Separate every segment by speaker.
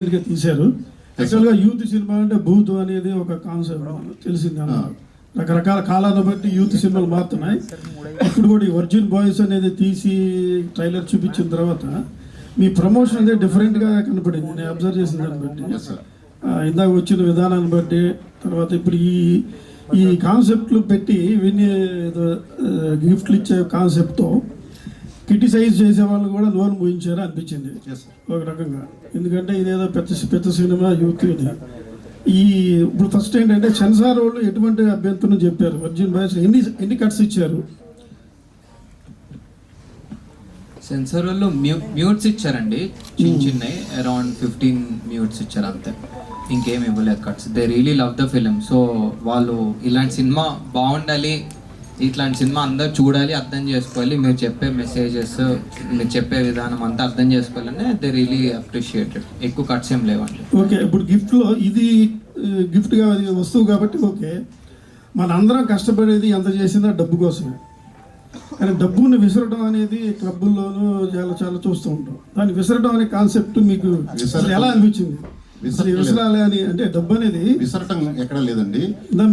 Speaker 1: తీశారు. యాక్చువల్గా youth cinema అంటే భూత్ అనేది ఒక కాన్సెప్ట్ తెలిసింది అన్నారు. రకరకాల కాలాన్ని బట్టి యూత్ సినిమాలు మారుతున్నాయి. ఇప్పుడు కూడా ఈ వర్జిన్ బాయ్స్ అనేది తీసి ట్రైలర్ చూపించిన తర్వాత మీ ప్రమోషన్ అనేది డిఫరెంట్గా కనపడింది. నేను అబ్జర్వ్ చేసిన దాన్ని బట్టి, ఇందాక వచ్చిన విధానాన్ని బట్టి, తర్వాత ఇప్పుడు ఈ కాన్సెప్ట్లు పెట్టి ఇవన్నీ గిఫ్ట్లు ఇచ్చే కాన్సెప్ట్తో క్రిటిసైజ్ చేసే వాళ్ళు కూడా లోన్ ముగించారు అనిపించింది ఒక రకంగా. ఎందుకంటే ఇదేదో పెద్ద సినిమా యూత్ ఇది. ఇప్పుడు ఫస్ట్ ఏంటంటే సెన్సార్ వాళ్ళు ఎటువంటి అభ్యంతరం చెప్పారు? వర్జిన్ బాయ్స్ ఎన్ని కట్స్ ఇచ్చారు?
Speaker 2: సెన్సార్ వాళ్ళు మ్యూట్స్ ఇచ్చారండి, చిన్నవి అరౌండ్ 15 మ్యూట్స్ ఇచ్చారు అంతే, ఇంకేం ఇవ్వలేదు cuts. They really love the film. So వాళ్ళు ఇలాంటి సినిమా బాగుండాలి, ఇట్లాంటి సినిమా అందరు చూడాలి, అర్థం చేసుకోవాలి, మీరు చెప్పే మెసేజెస్, మీరు చెప్పే విధానం అంతా అర్థం చేసుకోవాలని దే రియలీ అప్రిషియేటెడ్. ఎక్కువ కట్స్ ఏం లేవండి.
Speaker 1: ఓకే, ఇప్పుడు గిఫ్ట్లో ఇది గిఫ్ట్గా వస్తువు కాబట్టి ఓకే, మన అందరం కష్టపడేది ఎంత చేసినా డబ్బు కోసమే. కానీ డబ్బుని విసరడం అనేది క్లబ్బుల్లోనూ చాలా చాలా చూస్తూ ఉంటాం. దాన్ని విసరడం అనే కాన్సెప్ట్ మీకు ఎలా అనిపించింది? విసరాలి అని అంటే డబ్బు అనేది
Speaker 3: విసరటం ఎక్కడ లేదండి.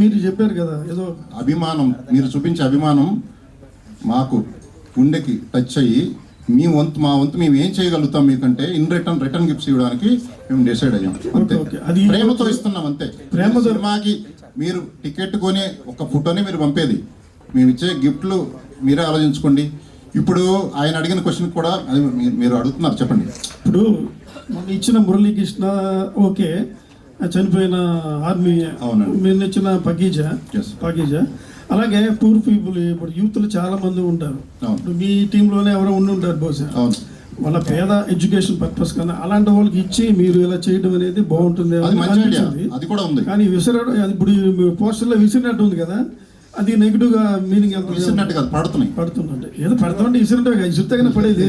Speaker 1: మీరు చెప్పారు కదా ఏదో
Speaker 3: అభిమానం, మీరు చూపించే అభిమానం మాకు గుండెకి టచ్ అయ్యి మా వంతు మేము ఏం చేయగలుగుతాం మీకంటే రిటర్న్ గిఫ్ట్స్ ఇవ్వడానికి మేము డిసైడ్ అయ్యాం అంతే.
Speaker 1: అది
Speaker 3: ప్రేమతో ఇస్తున్నాం అంతే. ప్రేమ సినిమాకి మీరు టికెట్ కొని ఒక ఫోటోని మీరు పంపేది, మేము ఇచ్చే గిఫ్ట్లు మీరే ఆలోచించుకోండి. ఇప్పుడు ఆయన అడిగిన క్వశ్చన్ కూడా అది మీరు అడుగుతున్నారు, చెప్పండి.
Speaker 1: ఇప్పుడు మొన్న ఇచ్చిన మురళీకృష్ణ ఓకే, చనిపోయిన ఆర్మీ, మీరు ఇచ్చిన పకీజా, అలాగే పూర్ పీపుల్, ఇప్పుడు యూత్లు చాలా మంది ఉంటారు. మీ టీంలోనే ఎవరో ఉండి ఉంటారు బహుశా, వాళ్ళ పేద ఎడ్యుకేషన్ పర్పస్ కన్నా అలాంటి వాళ్ళకి ఇచ్చి మీరు ఇలా చేయడం అనేది బాగుంటుంది
Speaker 3: అనిపించింది.
Speaker 1: కానీ విసరడం, ఇప్పుడు పోస్టర్లో విసిరినట్టు ఉంది కదా, అది నెగిటివ్ గా మీనింగ్ పడుతుందంటే ఏదో పడుతుంటే ఇసురుతాగానే పడేది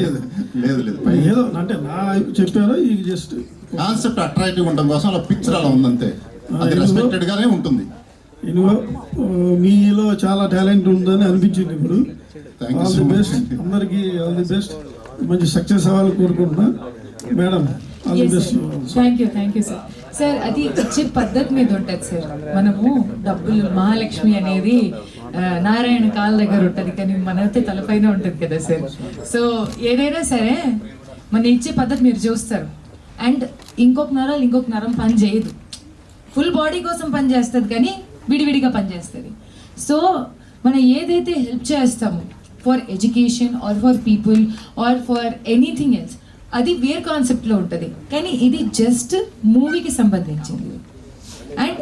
Speaker 1: ఏదో అంటే నా చెప్పాను. ఇది జస్ట్
Speaker 3: కాన్సెప్ట్ అట్రాక్టివ్ ఉండడం కోసం అలా పిక్చర్ అలా ఉందంతే, రెస్పెక్టెడ్ గానే ఉంటుంది.
Speaker 1: మీలో చాలా టాలెంట్ ఉందని అనిపించింది. ఇప్పుడు ఆల్ ది బెస్ట్, అందరికి ఆల్ ది బెస్ట్, మంచి సక్సెస్ అవ్వాలని కోరుకుంటున్నా madam. All the best.
Speaker 4: Thank you sir. Sir అది ఇచ్చే పద్ధతి మీద ఉంటుంది సార్. మనము డబ్బులు, మహాలక్ష్మి అనేది నారాయణ కాళ్ళ దగ్గర ఉంటుంది, కానీ మనైతే తలపైన ఉంటుంది కదా సార్. సో ఏదైనా సరే మన ఇచ్చే పద్ధతి మీరు చూస్తారు. అండ్ ఇంకొక నరం పని చేయదు, ఫుల్ బాడీ కోసం పని చేస్తుంది కానీ విడివిడిగా పని చేస్తుంది. సో మనం ఏదైతే హెల్ప్ చేస్తామో for education or for people or for anything else, అది వేర్ కాన్సెప్ట్లో ఉంటుంది. కానీ ఇది జస్ట్ మూవీకి సంబంధించింది. అండ్